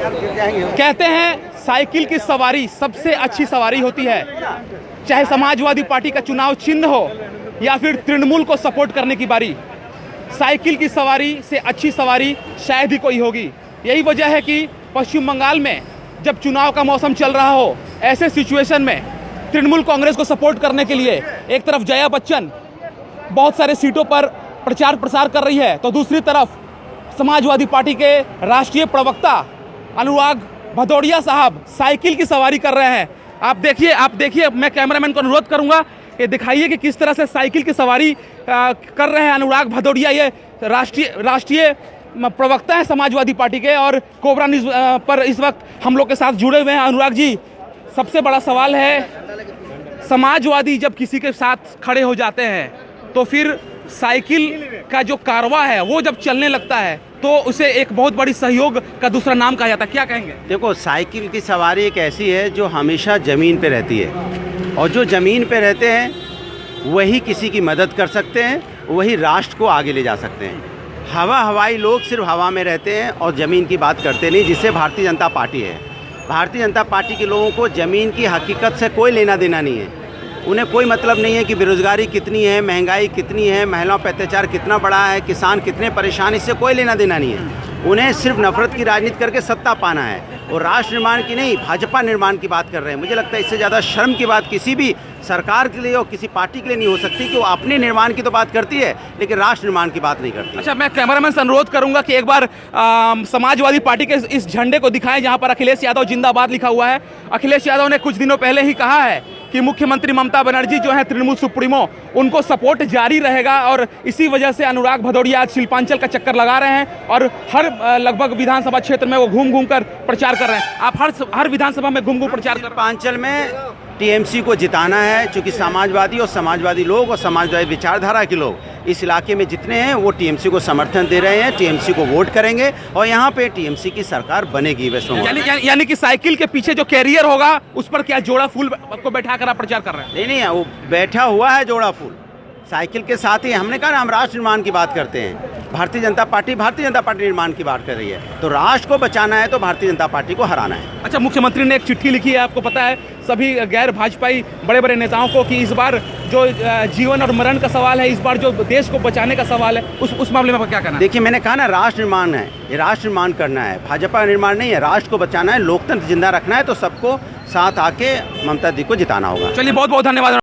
कहते हैं साइकिल की सवारी सबसे अच्छी सवारी होती है, चाहे समाजवादी पार्टी का चुनाव चिन्ह हो या फिर तृणमूल को सपोर्ट करने की बारी। साइकिल की सवारी से अच्छी सवारी शायद ही कोई होगी। यही वजह है कि पश्चिम बंगाल में जब चुनाव का मौसम चल रहा हो, ऐसे सिचुएशन में तृणमूल कांग्रेस को सपोर्ट करने के लिए एक तरफ जया बच्चन बहुत सारे सीटों पर प्रचार प्रसार कर रही है, तो दूसरी तरफ समाजवादी पार्टी के राष्ट्रीय प्रवक्ता अनुराग भदौड़िया साहब साइकिल की सवारी कर रहे हैं। आप देखिए, मैं कैमरामैन को अनुरोध करूंगा कि दिखाइए कि किस तरह से साइकिल की सवारी कर रहे हैं अनुराग भदौड़िया। ये राष्ट्रीय प्रवक्ता है समाजवादी पार्टी के और कोबरा न्यूज़ पर इस वक्त हम लोग के साथ जुड़े हुए हैं। अनुराग जी, सबसे बड़ा सवाल है, समाजवादी जब किसी के साथ खड़े हो जाते हैं तो फिर साइकिल का जो कारवां है वो जब चलने लगता है तो उसे एक बहुत बड़ी सहयोग का दूसरा नाम कहा जाता है। क्या कहेंगे? देखो, साइकिल की सवारी एक ऐसी है जो हमेशा ज़मीन पे रहती है, और जो ज़मीन पे रहते हैं वही किसी की मदद कर सकते हैं, वही राष्ट्र को आगे ले जा सकते हैं। हवाई लोग सिर्फ हवा में रहते हैं और ज़मीन की बात करते नहीं, जिससे भारतीय जनता पार्टी है। भारतीय जनता पार्टी के लोगों को ज़मीन की हकीकत से कोई लेना देना नहीं है। उन्हें कोई मतलब नहीं है कि बेरोज़गारी कितनी है, महंगाई कितनी है, महिलाओं पर अत्याचार कितना बड़ा है, किसान कितने परेशान, इससे कोई लेना देना नहीं है। उन्हें सिर्फ नफरत की राजनीति करके सत्ता पाना है, और राष्ट्र निर्माण की नहीं, भाजपा निर्माण की बात कर रहे हैं। मुझे लगता है इससे ज़्यादा शर्म की बात किसी भी सरकार के लिए और किसी पार्टी के लिए नहीं हो सकती कि वो अपने निर्माण की तो बात करती है लेकिन राष्ट्र निर्माण की बात नहीं करती। अच्छा, मैं कैमरामैन से अनुरोध करूंगा कि एक बार समाजवादी पार्टी के इस झंडे को दिखाएं जहां पर अखिलेश यादव जिंदाबाद लिखा हुआ है। अखिलेश यादव ने कुछ दिनों पहले ही कहा है कि मुख्यमंत्री ममता बनर्जी जो है तृणमूल सुप्रीमो, उनको सपोर्ट जारी रहेगा, और इसी वजह से अनुराग भदौड़िया आज शिल्पांचल का चक्कर लगा रहे हैं और हर लगभग विधानसभा क्षेत्र में वो घूम कर प्रचार कर रहे हैं। आप हर विधानसभा में घूम प्रचार कर रहे हैं। शिल्पांचल में टीएमसी को जिताना है, क्योंकि समाजवादी और समाजवादी लोग और समाजवादी विचारधारा के लोग इस इलाके में जितने हैं वो टीएमसी को समर्थन दे रहे हैं, टीएमसी को वोट करेंगे और यहाँ पे टीएमसी की सरकार बनेगी वेस्ट बंगाल। यानी कि साइकिल के पीछे जो कैरियर होगा उस पर क्या जोड़ा फूल को बैठा कर आप प्रचार कर रहे हैं? नहीं, वो बैठा हुआ है जोड़ा फूल साइकिल के साथ ही। हमने कहा ना, हम राष्ट्र निर्माण की बात करते हैं। भारतीय जनता पार्टी निर्माण की बात कर रही है, तो राष्ट्र को बचाना है तो भारतीय जनता पार्टी को हराना है। अच्छा, मुख्यमंत्री ने एक चिट्ठी लिखी है, आपको पता है, सभी गैर भाजपाई बड़े नेताओं को कि इस बार जो जीवन और मरण का सवाल है, इस बार जो देश को बचाने का सवाल है, उस मामले में क्या कहना है? देखिए, मैंने कहा ना, राष्ट्र निर्माण है, ये राष्ट्र निर्माण करना है, भाजपा निर्माण नहीं है। राष्ट्र को बचाना है, लोकतंत्र जिंदा रखना है, तो सबको साथ आके ममता दी को जिताना होगा। चलिए, बहुत बहुत धन्यवाद।